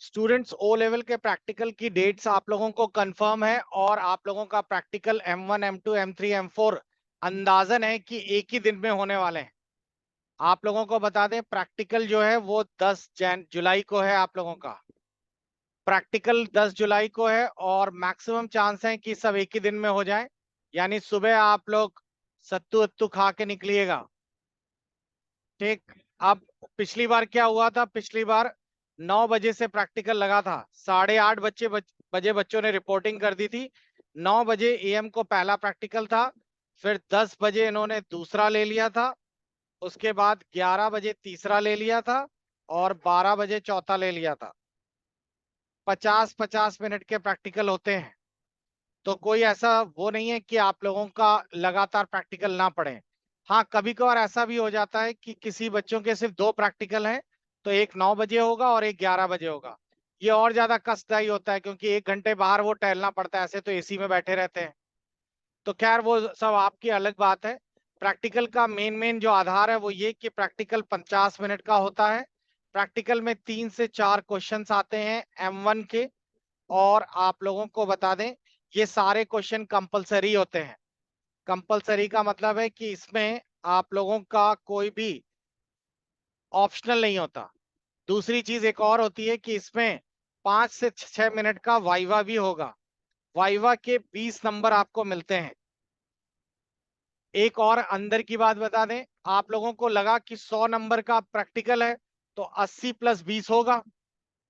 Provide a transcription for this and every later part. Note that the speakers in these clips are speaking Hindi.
स्टूडेंट्स ओ लेवल के प्रैक्टिकल की डेट्स आप लोगों को कंफर्म है और आप लोगों का practical M1, M2, M3, M4 अंदाजन है कि एक ही दिन में होने वाले हैं। आप लोगों को बता दें प्रैक्टिकल जो है वो 10 जुलाई को है। आप लोगों का प्रैक्टिकल 10 जुलाई को है और मैक्सिमम चांस है कि सब एक ही दिन में हो जाए। यानी सुबह आप लोग सत्तू वत्तू खा के निकलिएगा। ठीक। अब पिछली बार क्या हुआ था, पिछली बार 9 बजे से प्रैक्टिकल लगा था, 8:30 बजे बच्चों ने रिपोर्टिंग कर दी थी। 9 बजे AM को पहला प्रैक्टिकल था, फिर 10 बजे इन्होंने दूसरा ले लिया था, उसके बाद 11 बजे तीसरा ले लिया था और 12 बजे चौथा ले लिया था। 50-50 मिनट के प्रैक्टिकल होते हैं, तो कोई ऐसा वो नहीं है कि आप लोगों का लगातार प्रैक्टिकल ना पढ़े। हाँ, कभी कभार ऐसा भी हो जाता है कि किसी बच्चों के सिर्फ 2 प्रैक्टिकल हैं, तो एक 9 बजे होगा और एक 11 बजे होगा। ये और ज्यादा कष्टदायी होता है क्योंकि 1 घंटे बाहर वो टहलना पड़ता है, ऐसे तो AC में बैठे रहते हैं। तो खैर वो सब आपकी अलग बात है। प्रैक्टिकल का मेन जो आधार है वो ये कि प्रैक्टिकल 50 मिनट का होता है। प्रैक्टिकल में 3 से 4 क्वेश्चंस आते हैं M1 के, और आप लोगों को बता दें ये सारे क्वेश्चन कंपलसरी होते हैं। कंपलसरी का मतलब है कि इसमें आप लोगों का कोई भी ऑप्शनल नहीं होता। दूसरी चीज एक और होती है कि इसमें 5 से 6 मिनट का वाइवा भी होगा। वाइवा के 20 नंबर आपको मिलते हैं। एक और अंदर की बात बता दें, आप लोगों को लगा कि 100 नंबर का प्रैक्टिकल है तो 80 + 20 होगा।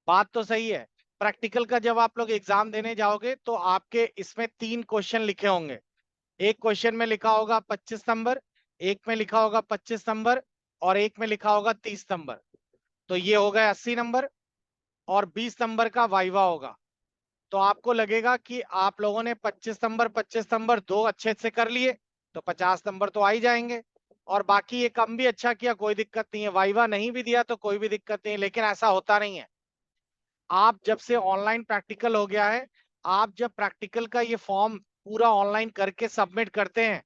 बात तो सही है। प्रैक्टिकल का जब आप लोग एग्जाम देने जाओगे तो आपके इसमें 3 क्वेश्चन लिखे होंगे। एक क्वेश्चन में लिखा होगा 25 नंबर, एक में लिखा होगा 25 नंबर और एक में लिखा होगा 30 नंबर। तो ये हो गए 80 नंबर और 20 नंबर का वाइवा होगा। तो आपको लगेगा कि आप लोगों ने 25 नंबर दो अच्छे से कर लिए तो 50 नंबर तो आ ही जाएंगे, और बाकी ये कम भी अच्छा किया, कोई दिक्कत नहीं है। वाइवा नहीं भी दिया तो कोई भी दिक्कत नहीं है, लेकिन ऐसा होता नहीं है। आप जब से ऑनलाइन प्रैक्टिकल हो गया है, आप जब प्रैक्टिकल का ये फॉर्म पूरा ऑनलाइन करके सबमिट करते हैं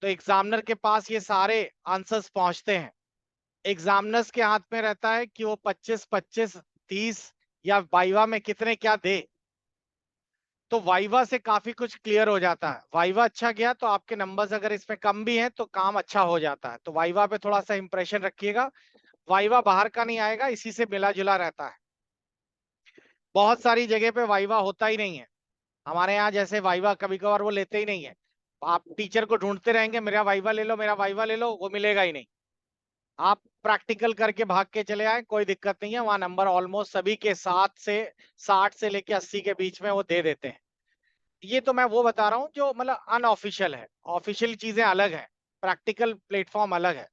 तो एग्जामिनर के पास ये सारे आंसर्स पहुंचते हैं। एग्जामिनर्स के हाथ में रहता है कि वो 25-25, 30 या वाइवा में कितने क्या दे। तो वाइवा से काफी कुछ क्लियर हो जाता है। वाइवा अच्छा गया तो आपके नंबर्स अगर इसमें कम भी हैं तो काम अच्छा हो जाता है। तो वाइवा पे थोड़ा सा इंप्रेशन रखिएगा। वाइवा बाहर का नहीं आएगा, इसी से मिला जुला रहता है। बहुत सारी जगह पे वाइवा होता ही नहीं है। हमारे यहाँ जैसे वाइवा कभी कभार वो लेते ही नहीं है। आप टीचर को ढूंढते रहेंगे, मेरा वाइवा ले लो, मेरा वाइवा ले लो, वो मिलेगा ही नहीं। आप प्रैक्टिकल करके भाग के चले आए, कोई दिक्कत नहीं है, वहां नंबर ऑलमोस्ट सभी के 60 से लेके 80 के बीच में वो दे देते हैं। ये तो मैं वो बता रहा हूँ जो मतलब अनऑफिशियल है। ऑफिशियल चीजें अलग है, प्रैक्टिकल प्लेटफॉर्म अलग है।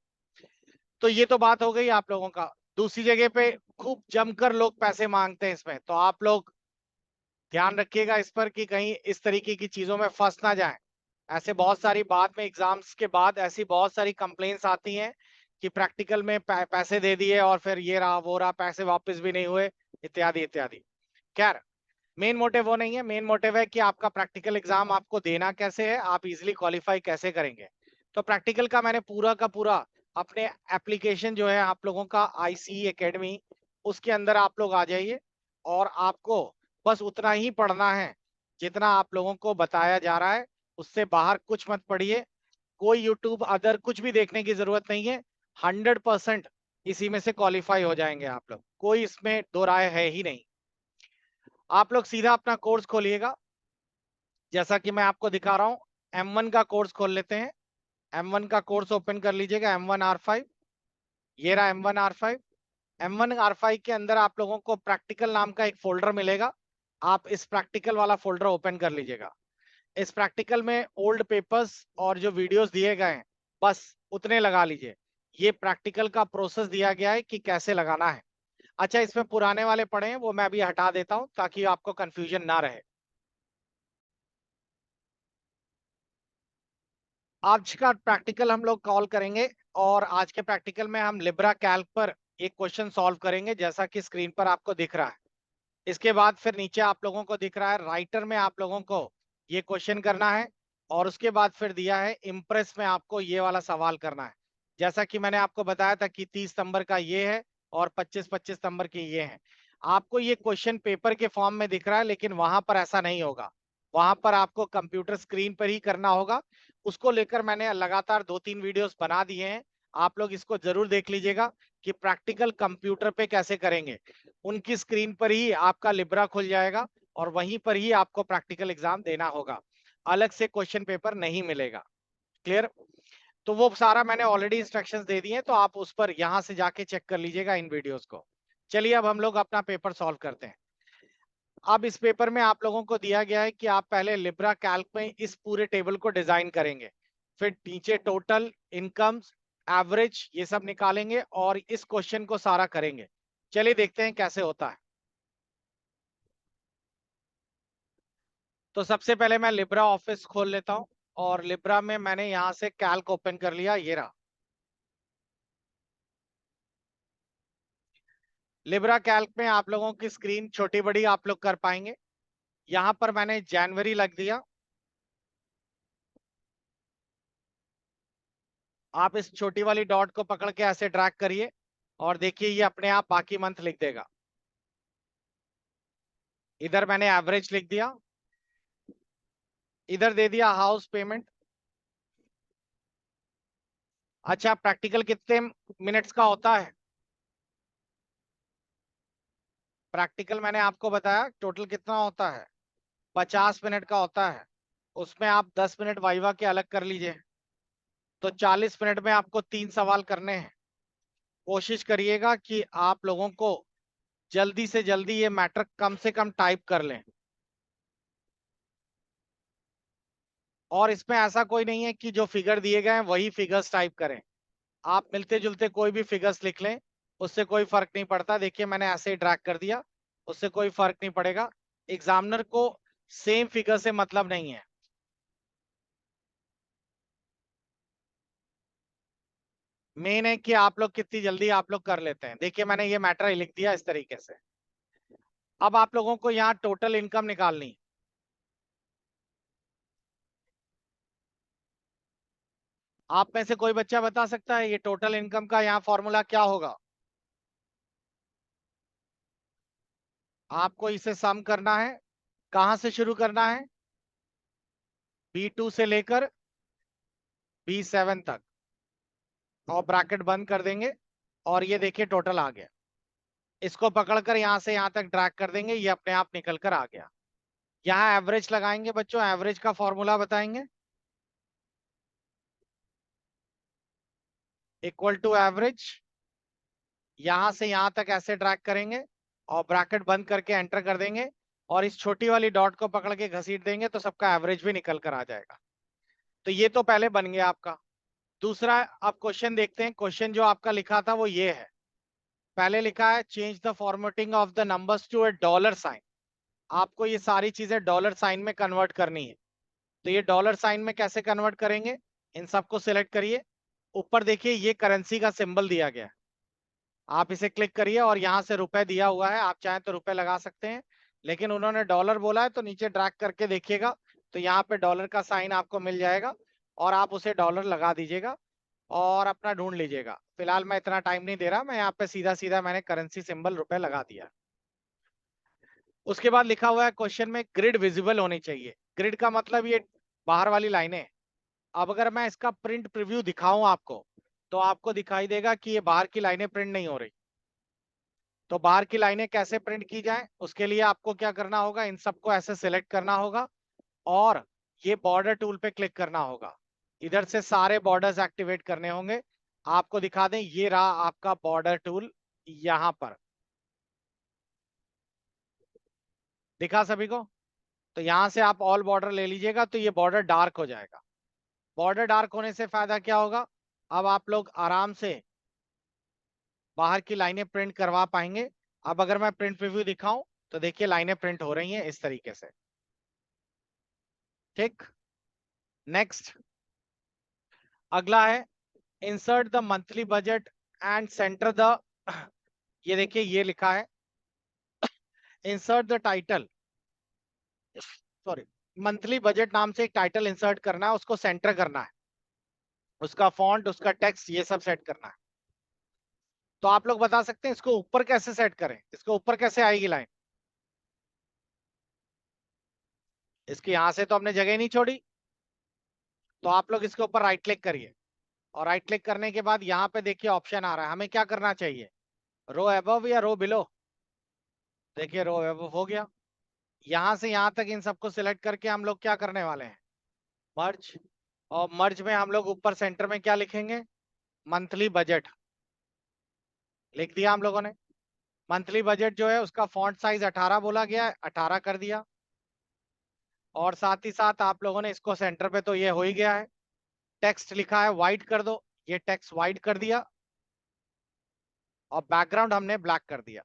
तो ये तो बात हो गई आप लोगों का। दूसरी जगह पे खूब जमकर लोग पैसे मांगते हैं इसमें, तो आप लोग ध्यान रखिएगा इस पर कि कहीं इस तरीके की चीजों में फंस ना जाएं। ऐसे बहुत सारी बाद में एग्जाम्स के बाद ऐसी बहुत सारी कंप्लेंट्स आती हैं कि प्रैक्टिकल में पैसे दे दिए और फिर ये रहा वो रहा, पैसे वापस भी नहीं हुए, इत्यादि इत्यादि। खैर, मेन मोटिव वो नहीं है। मेन मोटिव है कि आपका प्रैक्टिकल एग्जाम आपको देना कैसे है, आप इजीली क्वालिफाई कैसे करेंगे। तो प्रैक्टिकल का मैंने पूरा का पूरा अपने एप्लीकेशन जो है आप लोगों का ICE एकेडमी, उसके अंदर आप लोग आ जाइए और आपको बस उतना ही पढ़ना है जितना आप लोगों को बताया जा रहा है। उससे बाहर कुछ मत पढ़िए। कोई यूट्यूब अदर कुछ भी देखने की जरूरत नहीं है। 100% इसी में से क्वालिफाई हो जाएंगे आप लोग, कोई इसमें दो राय है ही नहीं। आप लोग सीधा अपना कोर्स खोलिएगा, जैसा कि मैं आपको दिखा रहा हूँ। M1 का कोर्स खोल लेते हैं। M1 का कोर्स ओपन कर लीजिएगा, M1R5। ये रहा M1R5। M1R5 के अंदर आप लोगों को प्रैक्टिकल नाम का एक फोल्डर मिलेगा। आप इस प्रैक्टिकल वाला फोल्डर ओपन कर लीजिएगा। इस प्रैक्टिकल में ओल्ड पेपर्स और जो वीडियोस दिए गए हैं बस उतने लगा लीजिए। ये प्रैक्टिकल का प्रोसेस दिया गया है कि कैसे लगाना है। अच्छा, इसमें पुराने वाले पड़े हैं, वो मैं अभी हटा देता हूं ताकि आपको कंफ्यूजन ना रहे। आज का प्रैक्टिकल हम लोग कॉल करेंगे और आज के प्रैक्टिकल में हम लिब्रा कैल्क पर एक क्वेश्चन सॉल्व करेंगे, जैसा कि स्क्रीन पर आपको दिख रहा है। इसके बाद फिर नीचे आप लोगों को दिख रहा है राइटर में आप लोगों को ये क्वेश्चन करना है, और उसके बाद फिर दिया है इम्प्रेस में आपको ये वाला सवाल करना है। जैसा कि मैंने आपको बताया था कि 30 नंबर का ये है और 25-25 नंबर के ये हैं। आपको ये क्वेश्चन पेपर के फॉर्म में दिख रहा है, लेकिन वहां पर ऐसा नहीं होगा। वहां पर आपको कंप्यूटर स्क्रीन पर ही करना होगा। उसको लेकर मैंने लगातार 2-3 वीडियोस बना दिए हैं। आप लोग इसको जरूर देख लीजिएगा कि प्रैक्टिकल कंप्यूटर पे कैसे करेंगे। उनकी स्क्रीन पर ही आपका लिब्रा खुल जाएगा और वहीं पर ही आपको प्रैक्टिकल एग्जाम देना होगा। अलग से क्वेश्चन पेपर नहीं मिलेगा। क्लियर? तो वो सारा मैंने ऑलरेडी इंस्ट्रक्शंस दे दिए हैं, तो आप उस पर यहां से जाके चेक कर लीजिएगा इन वीडियोस को। चलिए अब हम लोग अपना पेपर सॉल्व करते हैं। अब इस पेपर में आप लोगों को दिया गया है कि आप पहले लिब्रा कैल्क में इस पूरे टेबल को डिजाइन करेंगे, फिर नीचे टोटल, इनकम्स, एवरेज ये सब निकालेंगे और इस क्वेश्चन को सारा करेंगे। चलिए देखते हैं कैसे होता है। तो सबसे पहले मैं लिब्रा ऑफिस खोल लेता हूं और लिब्रा में मैंने यहां से कैल्क ओपन कर लिया, ये रहा। लिब्रा कैल्क में आप लोगों की स्क्रीन छोटी बड़ी आप लोग कर पाएंगे। यहां पर मैंने जनवरी लग दिया। आप इस छोटी वाली डॉट को पकड़ के ऐसे ड्रैग करिए और देखिए ये अपने आप बाकी मंथ लिख देगा। इधर मैंने एवरेज लिख दिया, इधर दे दिया हाउस पेमेंट। अच्छा, प्रैक्टिकल कितने मिनट्स का होता है? प्रैक्टिकल मैंने आपको बताया टोटल कितना होता है, 50 मिनट का होता है। उसमें आप 10 मिनट वाइवा के अलग कर लीजिए, तो 40 मिनट में आपको 3 सवाल करने हैं। कोशिश करिएगा कि आप लोगों को जल्दी से जल्दी ये मैटर कम से कम टाइप कर लें। और इसमें ऐसा कोई नहीं है कि जो फिगर दिए गए हैं वही फिगर्स टाइप करें। आप मिलते जुलते कोई भी फिगर्स लिख लें, उससे कोई फर्क नहीं पड़ता। देखिए मैंने ऐसे ही ड्रैग कर दिया, उससे कोई फर्क नहीं पड़ेगा। एग्जामिनर को सेम फिगर से मतलब नहीं है। मेन है कि आप लोग कितनी जल्दी आप लोग कर लेते हैं। देखिए मैंने ये मैटर ही लिख दिया इस तरीके से। अब आप लोगों को यहाँ टोटल इनकम निकालनी। आप में से कोई बच्चा बता सकता है ये टोटल इनकम का यहाँ फॉर्मूला क्या होगा? आपको इसे सम करना है। कहां से शुरू करना है? B2 से लेकर B7 तक, और ब्रैकेट बंद कर देंगे और ये देखिए टोटल आ गया। इसको पकड़कर यहां से यहां तक ड्रैग कर देंगे, ये अपने आप निकल कर आ गया। यहाँ एवरेज लगाएंगे बच्चों, एवरेज का फॉर्मूला बताएंगे। इक्वल टू एवरेज, यहां से यहां तक ऐसे ड्रैग करेंगे और ब्रैकेट बंद करके एंटर कर देंगे और इस छोटी वाली डॉट को पकड़ के घसीट देंगे तो सबका एवरेज भी निकल कर आ जाएगा। तो ये तो पहले बन गया आपका। दूसरा आप क्वेश्चन देखते हैं। क्वेश्चन जो आपका लिखा था वो ये है। पहले लिखा है change the formatting of the numbers to a dollar sign. आपको ये सारी चीजें डॉलर साइन में कन्वर्ट करनी है। तो ये डॉलर साइन में कैसे कन्वर्ट करेंगे? इन सबको सिलेक्ट करिए। ऊपर देखिए ये करेंसी का सिंबल दिया गया है, आप इसे क्लिक करिए और यहाँ से रुपए दिया हुआ है। आप चाहें तो रुपए लगा सकते हैं, लेकिन उन्होंने डॉलर बोला है तो नीचे ड्रैग करके देखिएगा तो यहाँ पे डॉलर का साइन आपको मिल जाएगा और आप उसे डॉलर लगा दीजिएगा और अपना ढूंढ लीजिएगा। फिलहाल मैं इतना टाइम नहीं दे रहा, मैं यहाँ पे सीधा सीधा मैंने करेंसी सिंबल रुपए लगा दिया। उसके बाद लिखा हुआ है क्वेश्चन में ग्रिड विजिबल होनी चाहिए। ग्रिड का मतलब ये बाहर वाली लाइनें। अब अगर मैं इसका प्रिंट प्रीव्यू दिखाऊं आपको, तो आपको दिखाई देगा कि ये बाहर की लाइनें प्रिंट नहीं हो रही। तो बाहर की लाइनें कैसे प्रिंट की जाए, उसके लिए आपको क्या करना होगा, इन सबको ऐसे सिलेक्ट करना होगा और ये बॉर्डर टूल पे क्लिक करना होगा। इधर से सारे बॉर्डर्स एक्टिवेट करने होंगे। आपको दिखा दें, ये रहा आपका बॉर्डर टूल। यहां पर दिखा सभी को? तो यहां से आप ऑल बॉर्डर ले लीजिएगा तो ये बॉर्डर डार्क हो जाएगा। बॉर्डर डार्क होने से फायदा क्या होगा, अब आप लोग आराम से बाहर की लाइनें प्रिंट करवा पाएंगे। अब अगर मैं प्रिंट प्रीव्यू दिखाऊं तो देखिए लाइनें प्रिंट हो रही हैं इस तरीके से। ठीक, नेक्स्ट अगला है insert the monthly budget and centre the ये देखिए ये लिखा है insert the title, sorry, monthly budget नाम से एक टाइटल इंसर्ट करना है, उसको सेंटर करना है, उसका फॉन्ट, उसका टेक्स्ट, ये सब सेट करना है। तो आप लोग बता सकते हैं इसको ऊपर कैसे सेट करें, इसको ऊपर कैसे आएगी लाइन? इसकी यहां से तो हमने जगह नहीं छोड़ी, तो आप लोग इसके ऊपर राइट क्लिक करिए, और राइट क्लिक करने के बाद यहाँ पे देखिए ऑप्शन आ रहा है, हमें क्या करना चाहिए, रो अबव या रो बिलो? देखिए रो अबव हो गया। यहां से यहां तक इन सबको सिलेक्ट करके हम लोग क्या करने वाले हैं, मर्ज। और मर्ज में हम लोग ऊपर सेंटर में क्या लिखेंगे, मंथली बजट लिख दिया हम लोगों ने। मंथली बजट जो है उसका फॉन्ट साइज 18 बोला गया है, 18 कर दिया। और साथ ही साथ आप लोगों ने इसको सेंटर पे, तो ये हो ही गया है। टेक्स्ट लिखा है व्हाइट कर दो, ये टेक्स्ट व्हाइट कर दिया, और बैकग्राउंड हमने ब्लैक कर दिया।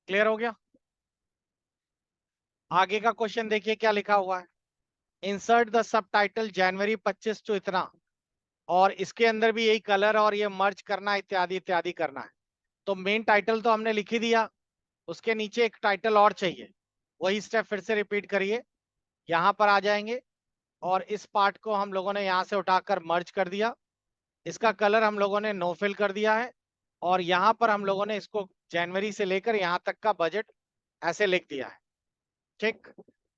क्लियर हो गया? आगे का क्वेश्चन देखिए क्या लिखा हुआ है, insert the subtitle January 25 to इतना, और इसके अंदर भी यही कलर और ये मर्ज करना इत्यादि इत्यादि करना है। तो मेन टाइटल तो हमने लिख ही दिया, उसके नीचे एक टाइटल और चाहिए, वही स्टेप फिर से रिपीट करिए। यहाँ पर आ जाएंगे, और इस पार्ट को हम लोगों ने यहाँ से उठाकर मर्ज कर दिया, इसका कलर हम लोगों ने नो फिल कर दिया है, और यहाँ पर हम लोगों ने इसको जनवरी से लेकर यहाँ तक का बजट ऐसे लिख दिया है। ठीक,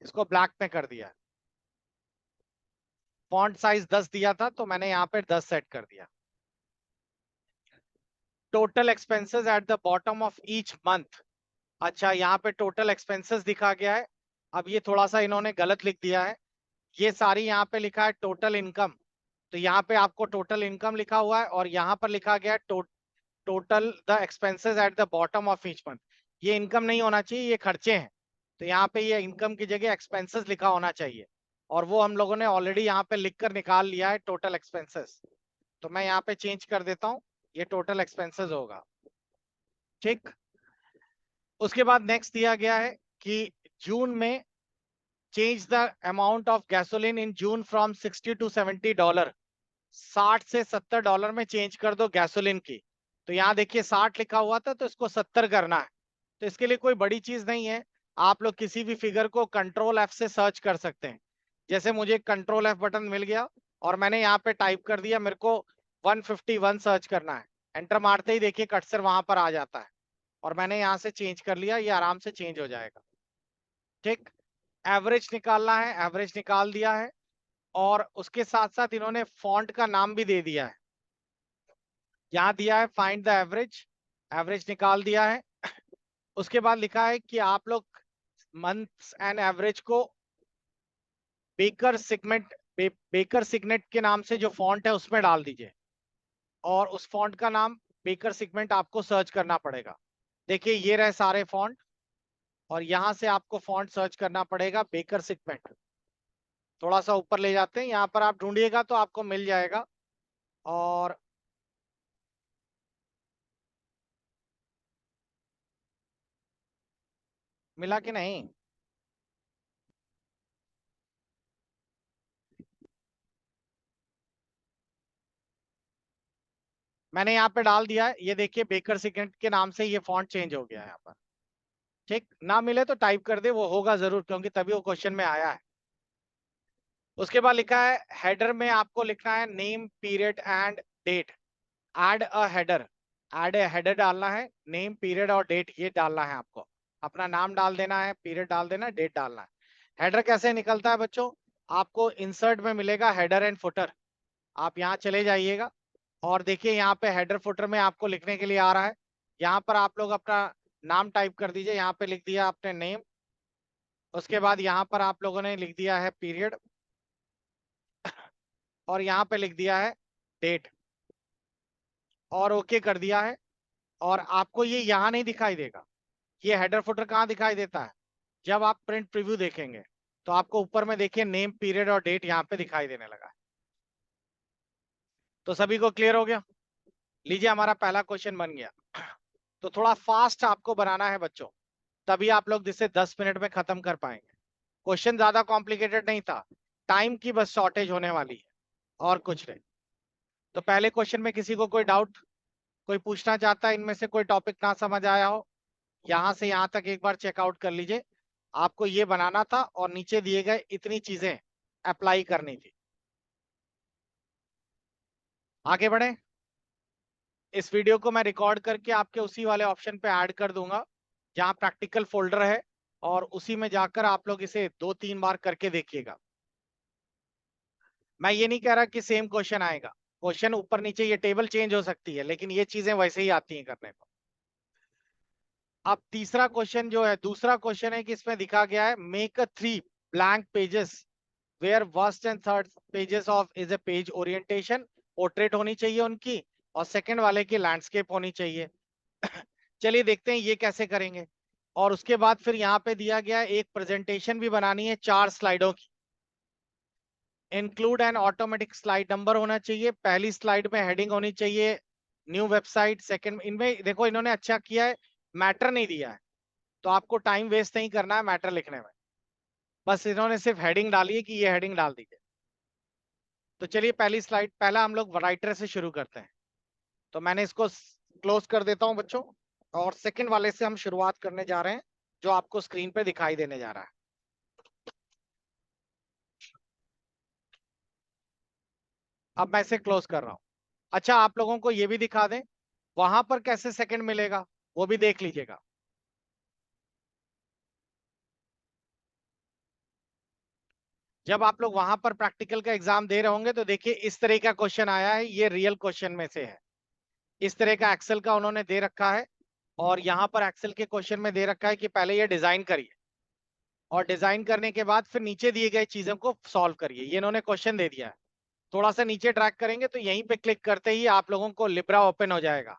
इसको ब्लैक में कर दिया है। फॉन्ट साइज 10 दिया था, तो मैंने यहाँ पे 10 सेट कर दिया। Total expenses at the bottom of each month, अच्छा यहाँ पे टोटल एक्सपेंसेस दिखा गया है। अब ये थोड़ा सा इन्होंने गलत लिख दिया है, ये सारी यहाँ पे लिखा है टोटल इनकम, तो यहाँ पे आपको टोटल इनकम लिखा हुआ है, और यहाँ पर लिखा गया है total the expenses at the bottom of each month. ये इनकम नहीं होना चाहिए, ये खर्चे हैं, तो यहाँ पे ये इनकम की जगह एक्सपेंसेस लिखा होना चाहिए, और वो हम लोगों ने ऑलरेडी यहाँ पे लिख कर निकाल लिया है टोटल एक्सपेंसेस। तो मैं यहाँ पे चेंज कर देता हूँ, ये टोटल एक्सपेंसेस होगा। ठीक, उसके बाद नेक्स्ट दिया गया है कि जून में change the amount of gasoline in June from 60 to $70, 60 से $70 में चेंज कर दो गैसोलीन की। तो यहाँ देखिए 60 लिखा हुआ था, तो इसको 70 करना है। तो इसके लिए कोई बड़ी चीज नहीं है, आप लोग किसी भी फिगर को कंट्रोल F से सर्च कर सकते हैं। जैसे मुझे कंट्रोल F बटन मिल गया, और मैंने यहाँ पे टाइप कर दिया, मेरे को 151 सर्च करना है, एंटर मारते ही देखिए कर्सर वहां पर आ जाता है, और मैंने यहाँ से चेंज कर लिया, ये आराम से चेंज हो जाएगा। ठीक, एवरेज निकालना है, एवरेज निकाल दिया है, और उसके साथ साथ इन्होंने फॉन्ट का नाम भी दे दिया है, यहाँ दिया है फाइंड द एवरेज, एवरेज निकाल दिया है। उसके बाद लिखा है कि आप लोग मंथ्स एंड एवरेज को बेकर सिगमेंट बेकर सिग्नेट के नाम से जो फॉन्ट है उसमें डाल दीजिए, और उस फॉन्ट का नाम बेकर सिगमेंट आपको सर्च करना पड़ेगा। देखिए ये रहे सारे फॉन्ट, और यहां से आपको फॉन्ट सर्च करना पड़ेगा बेकर सिगमेंट। थोड़ा सा ऊपर ले जाते हैं, यहाँ पर आप ढूंढिएगा तो आपको मिल जाएगा। और मिला कि नहीं? मैंने यहाँ पे डाल दिया है, ये देखिए बेकर सिगनेट के नाम से ये फॉन्ट चेंज हो गया है यहाँ पर। ठीक, ना मिले तो टाइप कर दे, वो होगा जरूर, क्योंकि तभी वो क्वेश्चन में आया है। उसके बाद लिखा है हेडर में आपको लिखना है name period and date, add a header, add a header डालना है, नेम पीरियड और डेट ये डालना है आपको, अपना नाम डाल देना है, पीरियड डाल देना है, डेट डालना है। हेडर कैसे निकलता है बच्चों, आपको इंसर्ट में मिलेगा हेडर एंड फुटर, आप यहाँ चले जाइएगा, और देखिए यहाँ पे हेडर फुटर में आपको लिखने के लिए आ रहा है, यहाँ पर आप लोग अपना नाम टाइप कर दीजिए, यहाँ पे लिख दिया आपने नेम, उसके बाद यहाँ पर आप लोगों ने लिख दिया है पीरियड, और यहाँ पे लिख दिया है डेट, और ओके कर दिया है। और आपको ये यहाँ नहीं दिखाई देगा, ये हेडर फुटर कहाँ दिखाई देता है, जब आप प्रिंट प्रीव्यू देखेंगे तो आपको ऊपर में देखिए नेम पीरियड और डेट यहाँ पे दिखाई देने लगा है। तो सभी को क्लियर हो गया? लीजिए हमारा पहला क्वेश्चन बन गया। तो थोड़ा फास्ट आपको बनाना है बच्चों, तभी आप लोग जिसे 10 मिनट में खत्म कर पाएंगे। क्वेश्चन ज्यादा कॉम्प्लिकेटेड नहीं था, टाइम की बस शॉर्टेज होने वाली है, और कुछ नहीं। तो पहले क्वेश्चन में किसी को कोई डाउट, कोई पूछना चाहता है इनमें से, कोई टॉपिक ना समझ आया हो, यहाँ से यहाँ तक एक बार चेकआउट कर लीजिए। आपको ये बनाना था, और नीचे दिए गए इतनी चीजें अप्लाई करनी थी। आगे बढ़े। इस वीडियो को मैं रिकॉर्ड करके आपके उसी वाले ऑप्शन पे ऐड कर दूंगा जहां प्रैक्टिकल फोल्डर है, और उसी में जाकर आप लोग इसे 2-3 बार करके देखिएगा। मैं ये नहीं कह रहा कि सेम क्वेश्चन आएगा, क्वेश्चन ऊपर नीचे ये टेबल चेंज हो सकती है, लेकिन ये चीजें वैसे ही आती हैं करने को। अब तीसरा क्वेश्चन जो है, दूसरा क्वेश्चन है कि इसमें दिखा गया है make a 3 blank pages where first and third pages of is a page orientation, portrait होनी चाहिए उनकी, और सेकंड वाले की लैंडस्केप होनी चाहिए। चलिए देखते हैं ये कैसे करेंगे। और उसके बाद फिर यहाँ पे दिया गया है एक प्रेजेंटेशन भी बनानी है 4 स्लाइडों की। Include N automatic slide number होना चाहिए, पहली स्लाइड में हेडिंग होनी चाहिए न्यू वेबसाइट, सेकंड, इनमें देखो इन्होंने अच्छा किया है, मैटर नहीं दिया है, तो आपको टाइम वेस्ट नहीं करना है मैटर लिखने में, बस इन्होंने सिर्फ हेडिंग डाली है कि ये हेडिंग डाल दीजिए। तो चलिए पहली स्लाइड, पहला हम लोग राइटर से शुरू करते हैं, तो मैंने इसको क्लोज कर देता हूं बच्चों, और सेकंड वाले से हम शुरुआत करने जा रहे हैं जो आपको स्क्रीन पे दिखाई देने जा रहा है। अब मैं इसे क्लोज कर रहा हूं। अच्छा, आप लोगों को ये भी दिखा दें वहां पर कैसे सेकंड मिलेगा, वो भी देख लीजिएगा। जब आप लोग वहां पर प्रैक्टिकल का एग्जाम दे रहे होंगे तो देखिए इस तरह का क्वेश्चन आया है, ये रियल क्वेश्चन में से है। इस तरह का एक्सेल का उन्होंने दे रखा है, और यहाँ पर एक्सेल के क्वेश्चन में दे रखा है कि पहले ये डिजाइन करिए, और डिजाइन करने के बाद फिर नीचे दिए गए चीजों को सॉल्व करिए, ये इन्होंने क्वेश्चन दे दिया है। थोड़ा सा नीचे ट्रैक करेंगे तो यहीं पे क्लिक करते ही आप लोगों को लिब्रा ओपन हो जाएगा।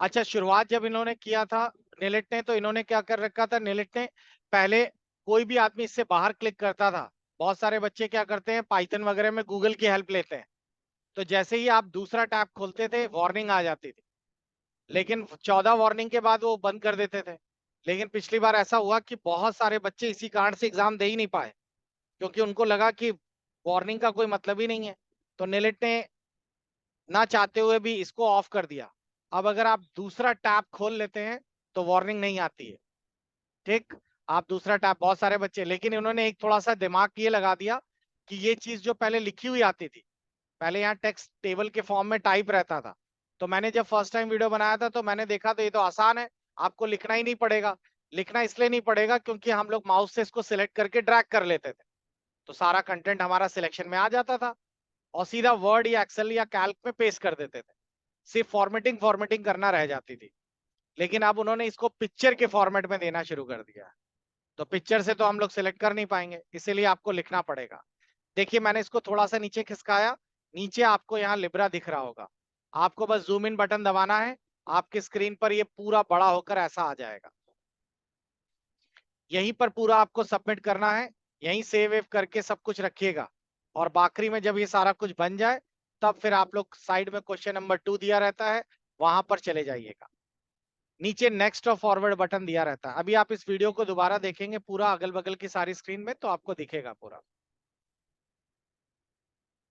अच्छा, शुरुआत जब इन्होंने किया था निलिट ने, तो इन्होंने क्या कर रखा था निलिट ने, पहले कोई भी आदमी इससे बाहर क्लिक करता था, बहुत सारे बच्चे क्या करते हैं पाइथन वगैरह में गूगल की हेल्प लेते हैं, तो जैसे ही आप दूसरा टैब खोलते थे वार्निंग आ जाती थी, लेकिन 14 वार्निंग के बाद वो बंद कर देते थे। लेकिन पिछली बार ऐसा हुआ कि बहुत सारे बच्चे इसी कारण से एग्जाम दे ही नहीं पाए, क्योंकि उनको लगा कि वार्निंग का कोई मतलब ही नहीं है, तो निलिट ने ना चाहते हुए भी इसको ऑफ कर दिया। अब अगर आप दूसरा टैब खोल लेते हैं तो वार्निंग नहीं आती है। ठीक, आप दूसरा टैब, बहुत सारे बच्चे, लेकिन इन्होंने एक थोड़ा सा दिमाग ये लगा दिया कि ये चीज जो पहले लिखी हुई आती थी, पहले यहाँ टेक्स्ट टेबल के फॉर्म में टाइप रहता था, तो मैंने जब फर्स्ट टाइम वीडियो बनाया था तो मैंने देखा तो ये तो आसान है, आपको लिखना ही नहीं पड़ेगा। लिखना इसलिए नहीं पड़ेगा क्योंकि हम लोग माउस से इसको सिलेक्ट करके ड्रैग कर लेते थे, तो सारा कंटेंट हमारा सिलेक्शन में आ जाता था, और सीधा वर्ड या एक्सेल या कैल्क में पेस्ट कर देते थे, सिर्फ फॉर्मेटिंग फॉर्मेटिंग करना रह जाती थी। लेकिन अब उन्होंने इसको पिक्चर के फॉर्मेट में देना शुरू कर दिया, तो पिक्चर से तो हम लोग सिलेक्ट कर नहीं पाएंगे, इसीलिए आपको लिखना पड़ेगा। देखिए मैंने इसको थोड़ा सा नीचे खिसकाया, नीचे आपको यहाँ लिब्रा दिख रहा होगा, आपको बस जूम इन बटन दबाना है, आपके स्क्रीन पर ये पूरा बड़ा होकर ऐसा आ जाएगा। यहीं पर पूरा आपको सबमिट करना है, यहीं सेव वेव करके सब कुछ रखिएगा, और बाकरी में जब ये सारा कुछ बन जाए तब फिर आप लोग साइड में क्वेश्चन नंबर 2 दिया रहता है, वहां पर चले जाइएगा। नीचे नेक्स्ट और फॉरवर्ड बटन दिया रहता है। अभी आप इस वीडियो को दोबारा देखेंगे पूरा अगल बगल की सारी स्क्रीन में, तो आपको दिखेगा पूरा।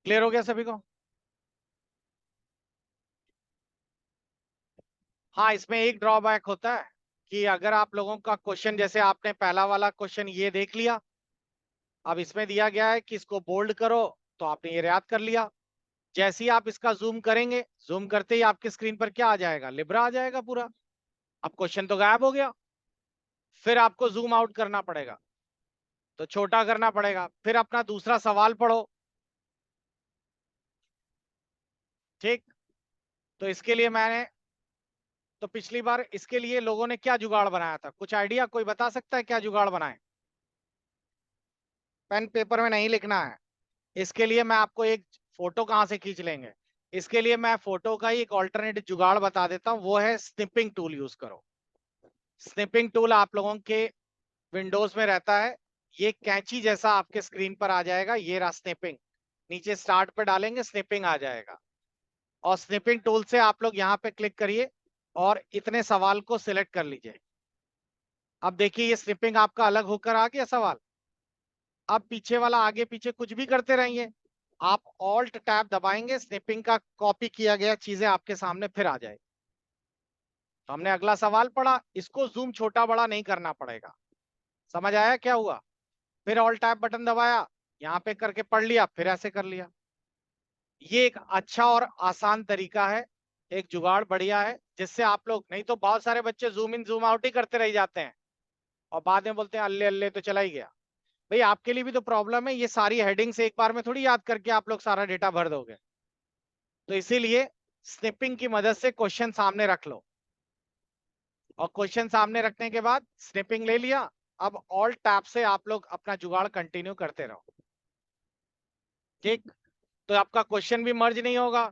क्लियर हो गया सभी को? हाँ, इसमें एक ड्रॉबैक होता है कि अगर आप लोगों का क्वेश्चन, जैसे आपने पहला वाला क्वेश्चन ये देख लिया, अब इसमें दिया गया है कि इसको बोल्ड करो, तो आपने ये याद कर लिया, जैसे ही आप इसका जूम करेंगे, जूम करते ही आपकी स्क्रीन पर क्या आ जाएगा, लिब्रा आ जाएगा पूरा। अब क्वेश्चन तो गायब हो गया, फिर आपको जूम आउट करना पड़ेगा, तो छोटा करना पड़ेगा, फिर अपना दूसरा सवाल पढ़ो। ठीक, तो इसके लिए मैंने, तो पिछली बार इसके लिए लोगों ने क्या जुगाड़ बनाया था, कुछ आइडिया कोई बता सकता है क्या जुगाड़ बनाए? पेन पेपर में नहीं लिखना है, इसके लिए मैं आपको एक फोटो कहां से खींच लेंगे, इसके लिए मैं फोटो का ही एक ऑल्टरनेट जुगाड़ बता देता हूं, वो है स्निपिंग टूल यूज करो। स्निपिंग टूल आप लोगों के विंडोज में रहता है, ये कैंची जैसा आपके स्क्रीन पर आ जाएगा, ये रहा स्निपिंग, नीचे स्टार्ट पे डालेंगे स्निपिंग आ जाएगा, और स्निपिंग टूल से आप लोग यहाँ पे क्लिक करिए और इतने सवाल को सिलेक्ट कर लीजिए। अब देखिए ये स्निपिंग आपका अलग होकर आ गया सवाल। अब पीछे वाला आगे पीछे कुछ भी करते रहिए, आप ऑल्ट टैब दबाएंगे, स्निपिंग का कॉपी किया गया चीजें आपके सामने फिर आ जाए। तो हमने अगला सवाल पढ़ा, इसको जूम छोटा बड़ा नहीं करना पड़ेगा, समझ आया क्या हुआ? फिर ऑल टैब बटन दबाया, यहाँ पे करके पढ़ लिया, फिर ऐसे कर लिया। ये एक अच्छा और आसान तरीका है एक जुगाड़ बढ़िया है जिससे आप लोग, नहीं तो बहुत सारे बच्चे जूम इन जूम आउट ही करते रह जाते हैं और बाद में बोलते हैं अल्ले अल्ले तो चला ही गया। भाई आपके लिए भी तो प्रॉब्लम है, ये सारी हेडिंग्स एक बार में थोड़ी याद करके आप लोग सारा डेटा भर दोगे। तो इसीलिए स्निपिंग की मदद से क्वेश्चन सामने रख लो, और क्वेश्चन सामने रखने के बाद स्निपिंग ले लिया, अब ऑल टैब से आप लोग अपना जुगाड़ कंटिन्यू करते रहो। ठीक, तो आपका क्वेश्चन भी मर्ज नहीं होगा।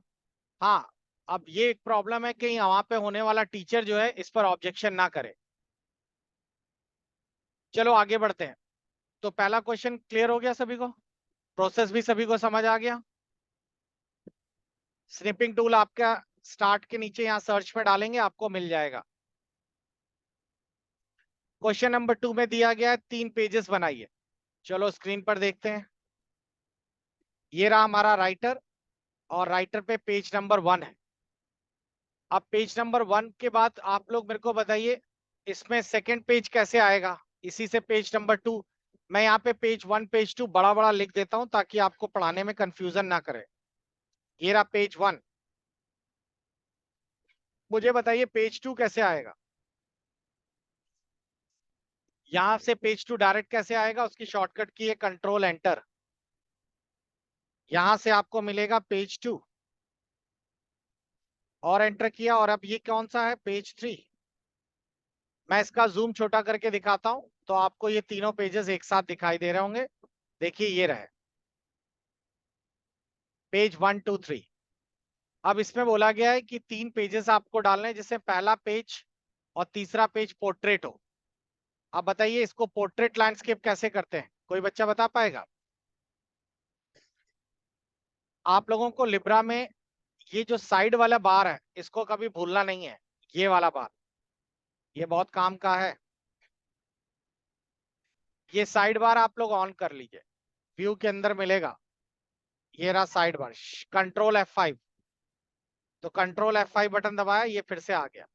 हाँ, अब ये एक प्रॉब्लम है कि वहां पे होने वाला टीचर जो है इस पर ऑब्जेक्शन ना करे। चलो आगे बढ़ते हैं। तो पहला क्वेश्चन क्लियर हो गया सभी को, प्रोसेस भी सभी को समझ आ गया। स्निपिंग टूल आपका स्टार्ट के नीचे यहाँ सर्च में डालेंगे आपको मिल जाएगा। क्वेश्चन नंबर 2 में दिया गया है 3 पेजेस बनाइए। चलो स्क्रीन पर देखते हैं। ये रहा हमारा राइटर, और राइटर पे पेज नंबर 1 है। अब पेज नंबर 1 के बाद आप लोग मेरे को बताइए इसमें सेकंड पेज कैसे आएगा, इसी से पेज नंबर 2। मैं यहाँ पे पेज 1 पेज 2 बड़ा बड़ा लिख देता हूं ताकि आपको पढ़ाने में कंफ्यूजन ना करे। ये रहा पेज 1। मुझे बताइए पेज 2 कैसे आएगा। यहां से पेज 2 डायरेक्ट कैसे आएगा, उसकी शॉर्टकट की है कंट्रोल एंटर। यहां से आपको मिलेगा पेज 2, और एंटर किया, और अब ये कौन सा है, पेज 3। मैं इसका जूम छोटा करके दिखाता हूं तो आपको ये तीनों पेजेस एक साथ दिखाई दे रहे होंगे। देखिए ये रहे पेज 1 2 3। अब इसमें बोला गया है कि 3 पेजेस आपको डालने हैं, जिसमें पहला पेज और तीसरा पेज पोर्ट्रेट हो। अब बताइए इसको पोर्ट्रेट लैंडस्केप कैसे करते हैं, कोई बच्चा बता पाएगा। आप लोगों को लिब्रा में ये जो साइड वाला बार है इसको कभी भूलना नहीं है। ये वाला बार, ये बहुत काम का है। ये साइड बार आप लोग ऑन कर लीजिए, व्यू के अंदर मिलेगा। ये रहा साइड बार, कंट्रोल F5। तो कंट्रोल F5 बटन दबाया, ये फिर से आ गया।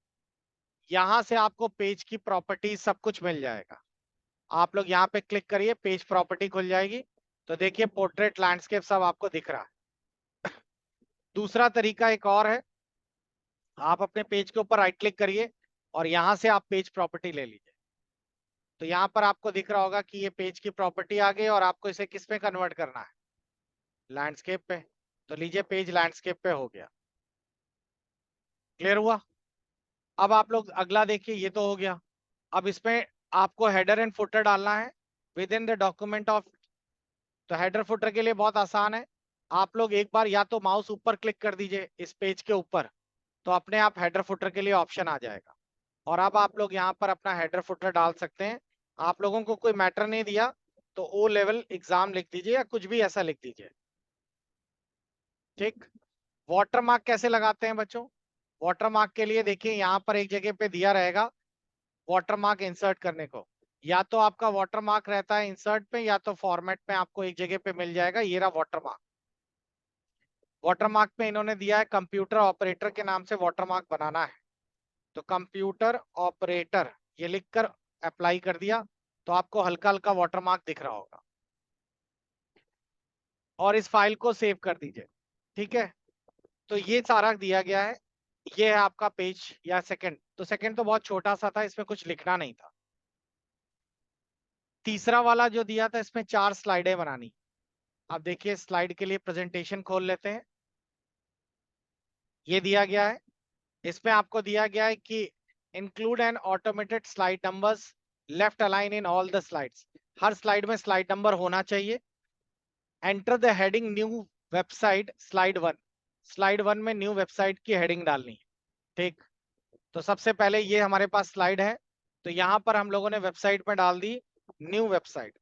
यहां से आपको पेज की प्रॉपर्टीज सब कुछ मिल जाएगा। आप लोग यहाँ पे क्लिक करिए, पेज प्रॉपर्टी खुल जाएगी। तो देखिए पोर्ट्रेट लैंडस्केप सब आपको दिख रहा है। दूसरा तरीका एक और है, आप अपने पेज के ऊपर राइट क्लिक करिए और यहां से आप पेज प्रॉपर्टी ले लीजिए। तो यहाँ पर आपको दिख रहा होगा कि ये पेज की प्रॉपर्टी आ गई, और आपको इसे किस में कन्वर्ट करना है, लैंडस्केप पे। तो लीजिए पेज लैंडस्केप पे हो गया। क्लियर हुआ। अब आप लोग अगला देखिए, ये तो हो गया। अब इसमें आपको हेडर एंड फुटर डालना है with in the document of. तो हेडर फुटर के लिए बहुत आसान है, आप लोग एक बार या तो माउस ऊपर क्लिक कर दीजिए इस पेज के ऊपर, तो अपने आप हेडर फुटर के लिए ऑप्शन आ जाएगा। और अब आप लोग यहाँ पर अपना हेडर फुटर डाल सकते हैं। आप लोगों को कोई मैटर नहीं दिया तो ओ लेवल एग्जाम लिख दीजिए या कुछ भी ऐसा लिख दीजिए। ठीक, वाटरमार्क कैसे लगाते हैं बच्चों। वाटरमार्क के लिए देखिए यहाँ पर एक जगह पे दिया रहेगा वाटरमार्क इंसर्ट करने को। या तो आपका वाटरमार्क रहता है इंसर्ट पे, या तो फॉर्मेट में आपको एक जगह पे मिल जाएगा। ये रहा वाटरमार्क। वाटरमार्क में इन्होंने दिया है कंप्यूटर ऑपरेटर के नाम से वाटरमार्क बनाना है। तो कंप्यूटर ऑपरेटर ये लिखकर अप्लाई कर दिया, तो आपको हल्का हल्का वाटरमार्क दिख रहा होगा। और इस फाइल को सेव कर दीजिए। ठीक है, तो ये सारा दिया गया है। ये है आपका पेज या सेकंड। तो सेकंड तो बहुत छोटा सा था, इसमें कुछ लिखना नहीं था। तीसरा वाला जो दिया था इसमें 4 स्लाइडें बनानी। अब देखिए स्लाइड के लिए प्रेजेंटेशन खोल लेते हैं। ये दिया गया है, इसमें आपको दिया गया है कि include N automated slide numbers left align in all the slides. Her slide में स्लाइड नंबर होना चाहिए। Enter the heading new website slide 1। Slide 1 में न्यू वेबसाइट की हेडिंग डालनी है। ठीक, तो सबसे पहले ये हमारे पास स्लाइड है, तो यहां पर हम लोगों ने वेबसाइट में डाल दी न्यू वेबसाइट।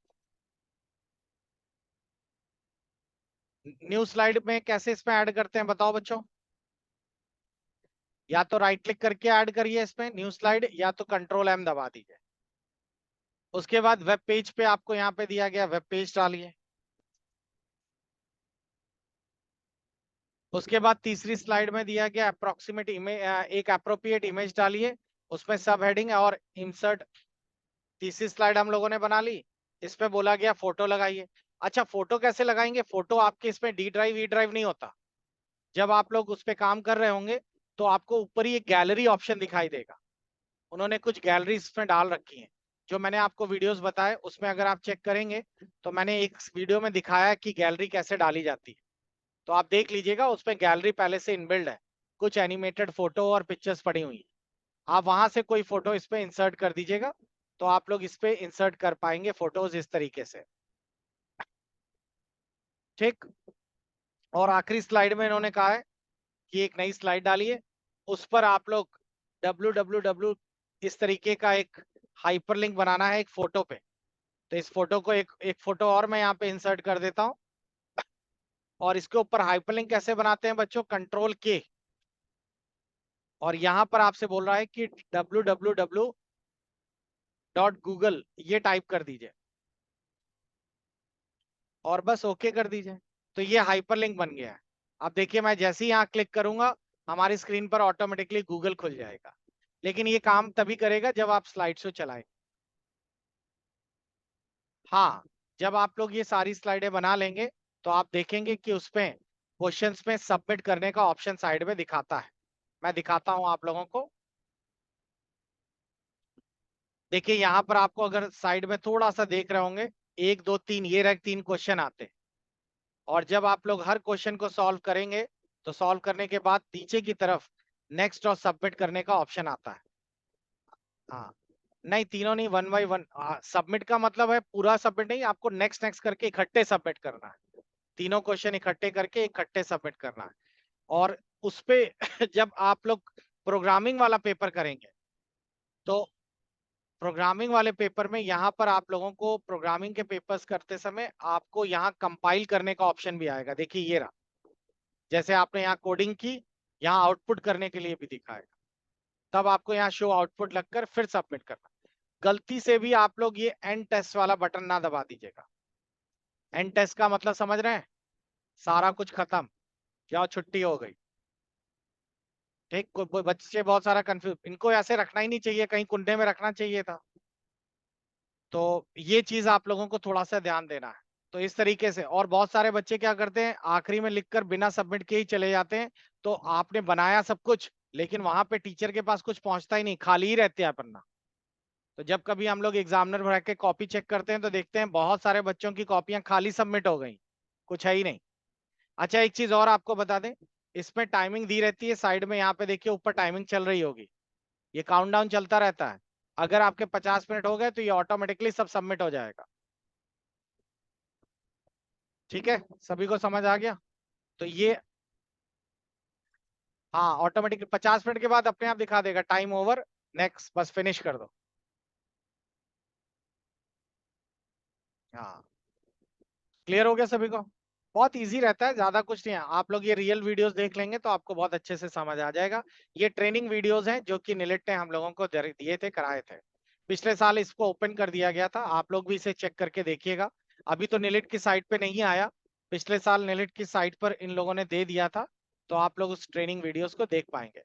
न्यू स्लाइड में कैसे इसमें ऐड करते हैं बताओ बच्चों। या तो राइट क्लिक करके ऐड करिए इसमें न्यू स्लाइड, या तो कंट्रोल M दबा दीजिए। उसके बाद वेब पेज पे आपको यहाँ पे दिया गया वेब पेज डालिए। उसके बाद तीसरी स्लाइड में दिया गया अप्रोक्सीमेट इमेज, एक अप्रोप्रिएट इमेज डालिए, उसमें सब हेडिंग और इंसर्ट। तीसरी स्लाइड हम लोगों ने बना ली, इसमें बोला गया फोटो लगाइए। अच्छा फोटो कैसे लगाएंगे, फोटो आपके इसमें डी ड्राइव ई ड्राइव नहीं होता। जब आप लोग उस पर काम कर रहे होंगे तो आपको ऊपर ही एक गैलरी ऑप्शन दिखाई देगा। उन्होंने कुछ गैलरी इसमें डाल रखी है, जो मैंने आपको वीडियोस बताए उसमें अगर आप चेक करेंगे तो मैंने एक वीडियो में दिखाया है कि गैलरी कैसे डाली जाती है। तो आप देख लीजिएगा, उसमें गैलरी पहले से इनबिल्ड है, कुछ एनिमेटेड फोटो और पिक्चर्स पड़ी हुई है। आप वहां से कोई फोटो इस पे इंसर्ट कर दीजिएगा, तो आप लोग इस पे इंसर्ट कर पाएंगे फोटोज इस तरीके से। ठीक। और आखिरी स्लाइड में इन्होंने कहा है कि एक नई स्लाइड डालिए, उस पर आप लोग www इस तरीके का एक हाइपरलिंक बनाना है एक फोटो पे। तो इस फोटो को एक फोटो और मैं यहाँ पे इंसर्ट कर देता हूँ, और इसके ऊपर हाइपरलिंक कैसे बनाते हैं बच्चों, Ctrl+K, और यहाँ पर आपसे बोल रहा है कि www.google ये टाइप कर दीजिए, और बस ओके कर दीजिए। तो ये हाइपरलिंक बन गया है। अब देखिए, मैं जैसे ही यहाँ क्लिक करूंगा हमारी स्क्रीन पर ऑटोमेटिकली गूगल खुल जाएगा। लेकिन ये काम तभी करेगा जब आप स्लाइड शो चलाएं। हाँ, जब आप लोग ये सारी स्लाइडें बना लेंगे तो आप देखेंगे कि उसमें क्वेश्चंस में सबमिट करने का ऑप्शन साइड में दिखाता है। मैं दिखाता हूं आप लोगों को। देखिए यहाँ पर आपको अगर साइड में थोड़ा सा देख रहे होंगे, 1 2 3 ये रैक 3 क्वेश्चन आते हैं। और जब आप लोग हर क्वेश्चन को सॉल्व करेंगे तो सॉल्व करने के बाद नीचे की तरफ नेक्स्ट और सबमिट करने का ऑप्शन आता है। हाँ, नहीं तीनों नहीं, 1 बाय 1। सबमिट का मतलब है पूरा सबमिट नहीं, आपको नेक्स्ट नेक्स्ट करके इकट्ठे सबमिट करना है। तीनों क्वेश्चन इकट्ठे करके इकट्ठे सबमिट करना है। और उस पे जब आप लोग प्रोग्रामिंग वाला पेपर करेंगे तो प्रोग्रामिंग वाले पेपर में यहाँ पर आप लोगों को प्रोग्रामिंग के पेपर्स करते समय आपको यहाँ कंपाइल करने का ऑप्शन भी आएगा। देखिए ये रहा, जैसे आपने यहाँ कोडिंग की, यहाँ आउटपुट करने के लिए भी दिखाएगा, तब आपको यहाँ शो आउटपुट लगकर फिर सबमिट करना। गलती से भी आप लोग ये एंड टेस्ट वाला बटन ना दबा दीजिएगा। एंड टेस्ट का मतलब समझ रहे हैं, सारा कुछ खत्म, जाओ छुट्टी हो गई। ठीक, कोई बच्चे बहुत सारा कंफ्यूज, इनको ऐसे रखना ही नहीं चाहिए, कहीं कुंडे में रखना चाहिए था। तो ये चीज आप लोगों को थोड़ा सा ध्यान देना है। तो इस तरीके से, और बहुत सारे बच्चे क्या करते हैं, आखिरी में लिखकर बिना सबमिट किए ही चले जाते हैं। तो आपने बनाया सब कुछ, लेकिन वहां पे टीचर के पास कुछ पहुंचता ही नहीं, खाली ही रहते हैं पन्ना। तो जब कभी हम लोग एग्जामिनर भर के कॉपी चेक करते हैं तो देखते हैं बहुत सारे बच्चों की कॉपियां खाली सबमिट हो गई, कुछ है ही नहीं। अच्छा, एक चीज और आपको बता दें, इसमें टाइमिंग दी रहती है साइड में, यहाँ पे देखिए ऊपर टाइमिंग चल रही होगी, ये काउंटडाउन चलता रहता है। अगर आपके 50 मिनट हो गए तो ये ऑटोमेटिकली सब सबमिट हो जाएगा। ठीक है, सभी को समझ आ गया? तो ये, हाँ, ऑटोमेटिक 50 मिनट के बाद अपने आप दिखा देगा टाइम ओवर, नेक्स्ट, बस फिनिश कर दो। हाँ, क्लियर हो गया सभी को? बहुत इजी रहता है, ज्यादा कुछ नहीं है। आप लोग ये रियल वीडियोस देख लेंगे तो आपको बहुत अच्छे से समझ आ जाएगा। ये ट्रेनिंग वीडियोस हैं जो कि निलिट ने हम लोगों को दिए थे, कराए थे। पिछले साल इसको ओपन कर दिया गया था, आप लोग भी इसे चेक करके देखिएगा। अभी तो निलिट की साइट पे नहीं आया, पिछले साल निलिट की साइट पर इन लोगों ने दे दिया था, तो आप लोग उस ट्रेनिंग वीडियोस को देख पाएंगे।